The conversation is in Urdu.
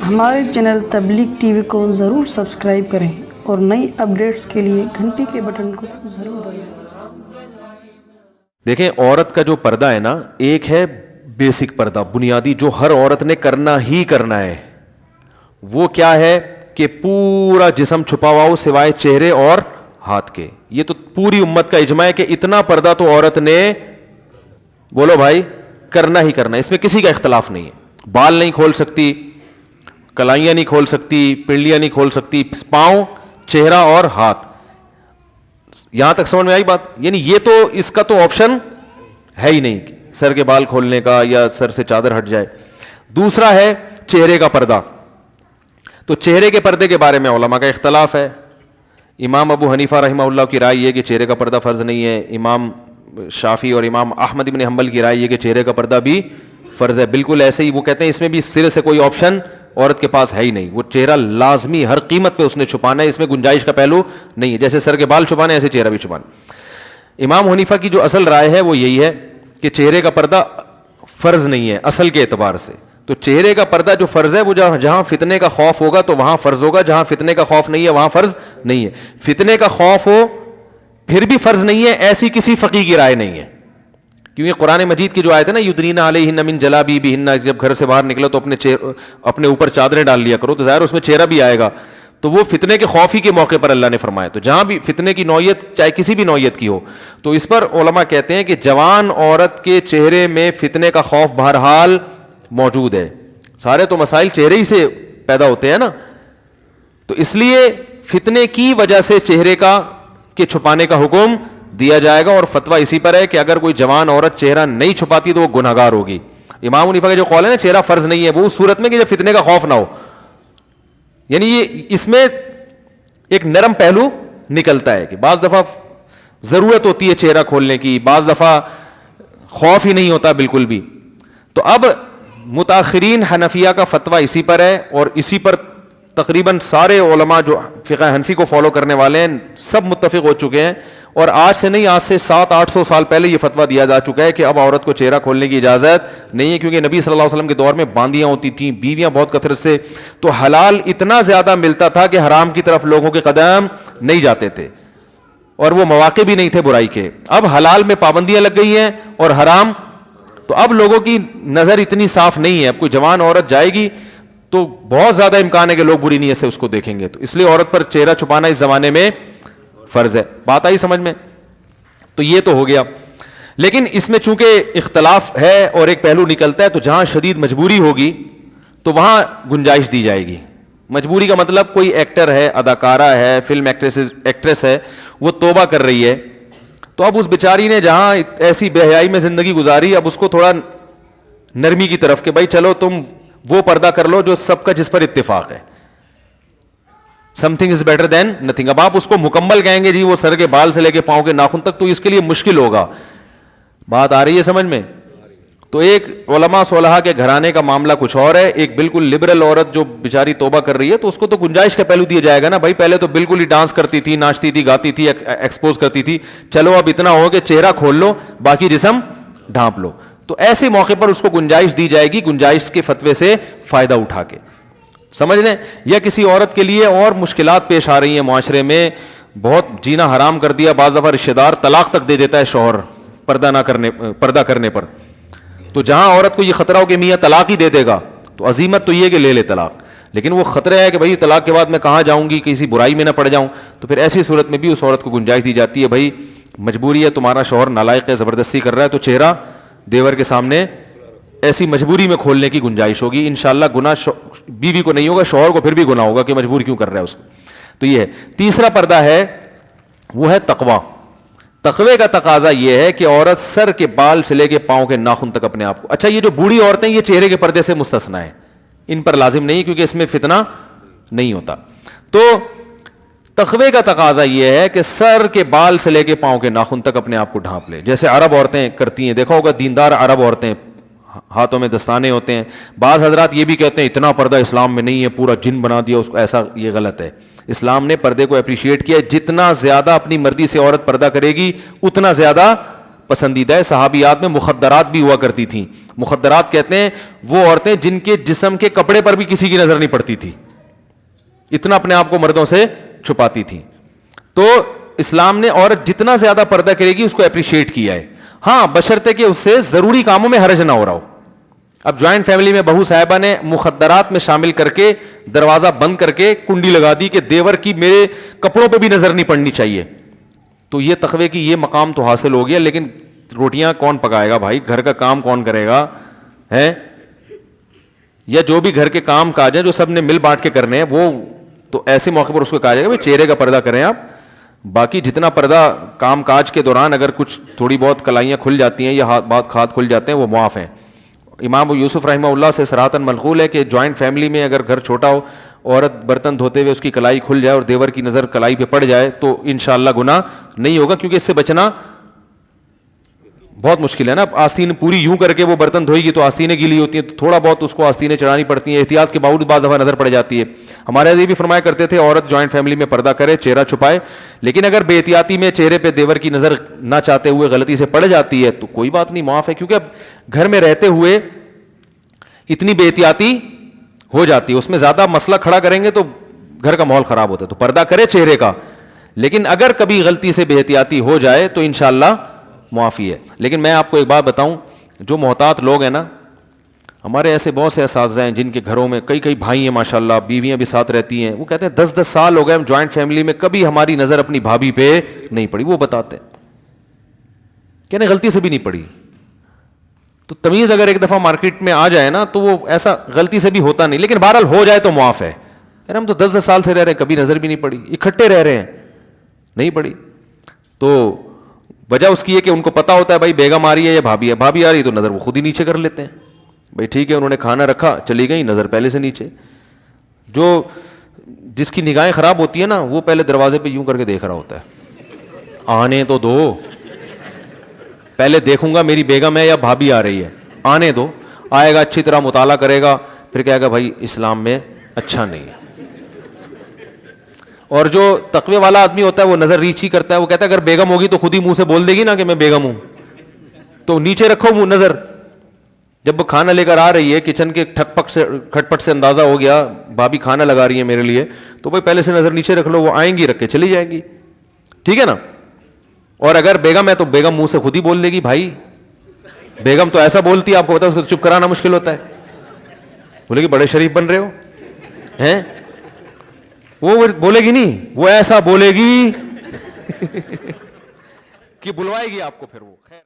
ہمارے چینل تبلیغ ٹی وی کو ضرور سبسکرائب کریں اور نئی اپڈیٹس کے لیے گھنٹی کے بٹن کو ضرور دبائیں۔ دیکھیں، عورت کا جو پردہ ہے نا، ایک ہے بیسک پردہ، بنیادی، جو ہر عورت نے کرنا ہی کرنا ہے۔ وہ کیا ہے کہ پورا جسم چھپا ہوا ہو سوائے چہرے اور ہاتھ کے۔ یہ تو پوری امت کا اجماع ہے کہ اتنا پردہ تو عورت نے، بولو بھائی، کرنا ہی کرنا ہے، اس میں کسی کا اختلاف نہیں ہے۔ بال نہیں کھول سکتی، کلائیاں نہیں کھول سکتی، پنڈلیاں نہیں کھول سکتی، پاؤں، چہرہ اور ہاتھ۔ یہاں تک سمجھ میں آئی بات؟ یعنی یہ تو اس کا تو آپشن ہے ہی نہیں، سر کے بال کھولنے کا یا سر سے چادر ہٹ جائے۔ دوسرا ہے چہرے کا پردہ۔ تو چہرے کے پردے کے بارے میں علماء کا اختلاف ہے۔ امام ابو حنیفہ رحمہ اللہ کی رائے یہ کہ چہرے کا پردہ فرض نہیں ہے، امام شافعی اور امام احمد بن حنبل کی رائے یہ کہ چہرے کا پردہ بھی فرض ہے۔ بالکل ایسے ہی وہ کہتے ہیں اس میں بھی سرے سے کوئی آپشن عورت کے پاس ہے ہی نہیں، وہ چہرہ لازمی ہر قیمت پہ اس نے چھپانا ہے، اس میں گنجائش کا پہلو نہیں ہے۔ جیسے سر کے بال چھپانے ایسے چہرہ بھی چھپانا۔ امام حنیفہ کی جو اصل رائے ہے وہ یہی ہے کہ چہرے کا پردہ فرض نہیں ہے اصل کے اعتبار سے۔ تو چہرے کا پردہ جو فرض ہے وہ جہاں فتنے کا خوف ہوگا تو وہاں فرض ہوگا، جہاں فتنے کا خوف نہیں ہے وہاں فرض نہیں ہے۔ فتنے کا خوف ہو پھر بھی فرض نہیں ہے، ایسی کسی فقیہ کی رائے نہیں ہے، کیونکہ قرآن مجید کی جو آیت ہے نا، یدنین علیہن من جلابیبہن، جب گھر سے باہر نکلو تو اپنے اوپر چادریں ڈال لیا کرو، تو ظاہر اس میں چہرہ بھی آئے گا، تو وہ فتنے کے خوف ہی کے موقع پر اللہ نے فرمایا۔ تو جہاں بھی فتنے کی نوعیت چاہے کسی بھی نوعیت کی ہو، تو اس پر علماء کہتے ہیں کہ جوان عورت کے چہرے میں فتنے کا خوف بہرحال موجود ہے۔ سارے تو مسائل چہرے ہی سے پیدا ہوتے ہیں نا، تو اس لیے فتنے کی وجہ سے چہرے کے چھپانے کا حکم دیا جائے گا، اور فتویٰ اسی پر ہے کہ اگر کوئی جوان عورت چہرہ نہیں چھپاتی تو وہ گناہ گار ہوگی۔ امام حنیفہ کا جو قول ہے نا چہرہ فرض نہیں ہے، وہ اس صورت میں کہ جب فتنے کا خوف نہ ہو، یعنی یہ اس میں ایک نرم پہلو نکلتا ہے کہ بعض دفعہ ضرورت ہوتی ہے چہرہ کھولنے کی، بعض دفعہ خوف ہی نہیں ہوتا بالکل بھی۔ تو اب متاخرین حنفیہ کا فتویٰ اسی پر ہے، اور اسی پر تقریباً سارے علماء جو فقہ حنفی کو فالو کرنے والے ہیں سب متفق ہو چکے ہیں، اور آج سے نہیں، آج سے 700-800 سال پہلے یہ فتویٰ دیا جا چکا ہے کہ اب عورت کو چہرہ کھولنے کی اجازت نہیں ہے، کیونکہ نبی صلی اللہ علیہ وسلم کے دور میں باندیاں ہوتی تھیں، بیویاں بہت کثرت سے، تو حلال اتنا زیادہ ملتا تھا کہ حرام کی طرف لوگوں کے قدم نہیں جاتے تھے، اور وہ مواقع بھی نہیں تھے برائی کے۔ اب حلال میں پابندیاں لگ گئی ہیں اور حرام، تو اب لوگوں کی نظر اتنی صاف نہیں ہے۔ اب کوئی جوان عورت جائے گی تو بہت زیادہ امکان ہے کہ لوگ بری نیت سے اس کو دیکھیں گے، تو اس لیے عورت پر چہرہ چھپانا اس زمانے میں فرض ہے۔ بات آئی سمجھ میں؟ تو یہ تو ہو گیا، لیکن اس میں چونکہ اختلاف ہے اور ایک پہلو نکلتا ہے، تو جہاں شدید مجبوری ہوگی تو وہاں گنجائش دی جائے گی۔ مجبوری کا مطلب کوئی ایکٹر ہے، اداکارہ ہے، فلم ایکٹریس ہے، وہ توبہ کر رہی ہے، تو اب اس بیچاری نے جہاں ایسی بے حیائی میں زندگی گزاری، اب اس کو تھوڑا نرمی کی طرف کہ بھائی چلو تم وہ پردہ کر لو جو سب کا جس پر اتفاق ہے، some thing is better than nothing. اب آپ اس کو مکمل کہیں گے جی وہ سر کے بال سے لے کے پاؤں کے ناخن تک، تو اس کے لیے مشکل ہوگا۔ بات آ رہی ہے سمجھ میں؟ تو ایک علماء صلحاء کے گھرانے کا معاملہ کچھ اور ہے، ایک بالکل لبرل عورت جو بیچاری توبہ کر رہی ہے، تو اس کو تو گنجائش کا پہلو دیا جائے گا نا، بھائی پہلے تو بالکل ہی ڈانس کرتی تھی، ناچتی تھی، گاتی تھی، ایکسپوز کرتی تھی، چلو اب اتنا ہو کہ چہرہ کھول لو، باقی جسم ڈھانپ لو، تو ایسے موقع پر اس کو گنجائش دی جائے گی، گنجائش کے فتوے سے فائدہ اٹھا کے، سمجھ لیں۔ یا کسی عورت کے لیے اور مشکلات پیش آ رہی ہیں معاشرے میں، بہت جینا حرام کر دیا، بعض دفعہ رشتہ دار طلاق تک دے دیتا ہے شوہر پردہ کرنے پر، تو جہاں عورت کو یہ خطرہ ہو کہ میاں طلاق ہی دے دے گا، تو عزیمت تو یہ کہ لے لے طلاق، لیکن وہ خطرہ ہے کہ بھائی طلاق کے بعد میں کہاں جاؤں گی، کسی برائی میں نہ پڑ جاؤں، تو پھر ایسی صورت میں بھی اس عورت کو گنجائش دی جاتی ہے، بھائی مجبوری ہے، تمہارا شوہر نالائق ہے، زبردستی کر رہا ہے، تو چہرہ دیور کے سامنے ایسی مجبوری میں کھولنے کی گنجائش ہوگی، انشاءاللہ گناہ بیوی کو نہیں ہوگا، شوہر کو پھر بھی گناہ ہوگا کہ مجبور کیوں کر رہا ہے اس کو۔ تو یہ ہے تیسرا پردہ ہے، وہ ہے تقوی۔ تقوی کا تقاضا یہ ہے کہ عورت سر کے بال سے لے کے پاؤں کے ناخن تک اپنے آپ کو، اچھا یہ جو بوڑھی عورتیں یہ چہرے کے پردے سے مستثنا ہے، ان پر لازم نہیں کیونکہ اس میں فتنہ نہیں ہوتا۔ تو تقوی کا تقاضا یہ ہے کہ سر کے بال سے لے کے پاؤں کے ناخن تک اپنے آپ کو ڈھانپ لے، جیسے عرب عورتیں کرتی ہیں، دیکھا ہوگا دیندار عرب عورتیں ہاتھوں میں دستانے ہوتے ہیں۔ بعض حضرات یہ بھی کہتے ہیں اتنا پردہ اسلام میں نہیں ہے، پورا جن بنا دیا اس کو، ایسا یہ غلط ہے۔ اسلام نے پردے کو اپریشیٹ کیا ہے، جتنا زیادہ اپنی مرضی سے عورت پردہ کرے گی اتنا زیادہ پسندیدہ ہے. صحابیات میں مخدرات بھی ہوا کرتی تھیں. مخدرات کہتے ہیں وہ عورتیں جن کے جسم کے کپڑے پر بھی کسی کی نظر نہیں پڑتی تھی, اتنا اپنے آپ کو مردوں سے چھپاتی تھی. تو اسلام نے عورت جتنا زیادہ پردہ کرے گی اس کو اپریشیٹ کیا ہے, ہاں بشرطے کہ اس سے ضروری کاموں میں حرج نہ ہو رہا ہو. اب جوائنٹ فیملی میں بہو صاحبہ نے مخدرات میں شامل کر کے دروازہ بند کر کے کنڈی لگا دی کہ دیور کی میرے کپڑوں پہ بھی نظر نہیں پڑنی چاہیے, تو یہ تقوی کی یہ مقام تو حاصل ہو گیا, لیکن روٹیاں کون پکائے گا بھائی, گھر کا کام کون کرے گا ہے, یا جو بھی گھر کے کام کاج ہیں جو سب نے مل بانٹ کے کرنے ہیں وہ تو ایسے موقع پر اس کو کہا جائے گا بھائی چہرے کا پردہ کریں آپ. باقی جتنا پردہ کام کاج کے دوران اگر کچھ تھوڑی بہت کلائیاں کھل جاتی ہیں یا ہاتھ کھل جاتے ہیں وہ معاف ہیں. امام یوسف رحمہ اللہ سے صراحتاً منقول ہے کہ جوائنٹ فیملی میں اگر گھر چھوٹا ہو, عورت برتن دھوتے ہوئے اس کی کلائی کھل جائے اور دیور کی نظر کلائی پہ پڑ جائے تو انشاءاللہ گناہ نہیں ہوگا, کیونکہ اس سے بچنا بہت مشکل ہے نا. آستین پوری یوں کر کے وہ برتن دھوئے گی تو آستینیں گیلی ہوتی ہیں, تو تھوڑا بہت اس کو آستینیں چڑھانی پڑتی ہیں, احتیاط کے باوجود بعض دفعہ نظر پڑ جاتی ہے. ہمارے یہ بھی فرمایا کرتے تھے عورت جوائنٹ فیملی میں پردہ کرے, چہرہ چھپائے, لیکن اگر بے احتیاطی میں چہرے پہ دیور کی نظر نہ چاہتے ہوئے غلطی سے پڑ جاتی ہے تو کوئی بات نہیں, معاف ہے, کیونکہ اب گھر میں رہتے ہوئے اتنی بے احتیاطی ہو جاتی ہے, اس میں زیادہ مسئلہ کھڑا کریں گے تو گھر کا ماحول خراب ہوتا ہے. تو پردہ کرے چہرے کا, لیکن اگر کبھی غلطی سے بے احتیاطی ہو جائے تو انشاءاللہ معافی ہے. لیکن میں آپ کو ایک بات بتاؤں, جو محتاط لوگ ہیں نا, ہمارے ایسے بہت سے اساتذہ ہیں جن کے گھروں میں کئی بھائی ہیں ماشاءاللہ, بیویاں بھی ساتھ رہتی ہیں, وہ کہتے ہیں 10 سال ہو گئے ہم جوائنٹ فیملی میں کبھی ہماری نظر اپنی بھابھی پہ نہیں پڑی. وہ بتاتے ہیں کہنے غلطی سے بھی نہیں پڑی. تو تمیز اگر ایک دفعہ مارکیٹ میں آ جائے نا تو وہ ایسا غلطی سے بھی ہوتا نہیں, لیکن بہرحال ہو جائے تو معاف ہے. یار ہم تو 10 سال سے رہ رہے ہیں, کبھی نظر بھی نہیں پڑی, اکٹھے رہ رہے ہیں نہیں پڑی. تو وجہ اس کی ہے کہ ان کو پتا ہوتا ہے بھائی بیگم آ رہی ہے یا بھابھی ہے, بھابھی آ رہی ہے تو نظر وہ خود ہی نیچے کر لیتے ہیں, بھائی ٹھیک ہے انہوں نے کھانا رکھا چلی گئی, نظر پہلے سے نیچے. جو جس کی نگاہیں خراب ہوتی ہیں نا وہ پہلے دروازے پہ یوں کر کے دیکھ رہا ہوتا ہے, آنے تو دو, پہلے دیکھوں گا میری بیگم ہے یا بھابھی آ رہی ہے, آنے دو. آئے گا اچھی طرح مطالعہ کرے گا, پھر کہے گا بھائی اسلام میں اچھا نہیں ہے. اور جو تقوی والا آدمی ہوتا ہے وہ نظر ریچھ ہی کرتا ہے, وہ کہتا ہے اگر بیگم ہوگی تو خود ہی منہ سے بول دے گی نا کہ میں بیگم ہوں, تو نیچے رکھو منہ نظر. جب وہ کھانا لے کر آ رہی ہے کچن کے کھٹ پٹ سے اندازہ ہو گیا بھابھی کھانا لگا رہی ہے میرے لیے, تو بھائی پہلے سے نظر نیچے رکھ لو, وہ آئیں گی رکھ کے چلی جائیں گی, ٹھیک ہے نا. اور اگر بیگم ہے تو بیگم منہ سے خود ہی بول دے گی, بھائی بیگم تو ایسا بولتی ہے آپ کو پتا ہے اس کو چپ کرانا مشکل ہوتا ہے, بولے گی بڑے شریف بن رہے ہو ہیں, وہ بولے گی نہیں, وہ ایسا بولے گی کہ بلوائے گی آپ کو پھر وہ. خیر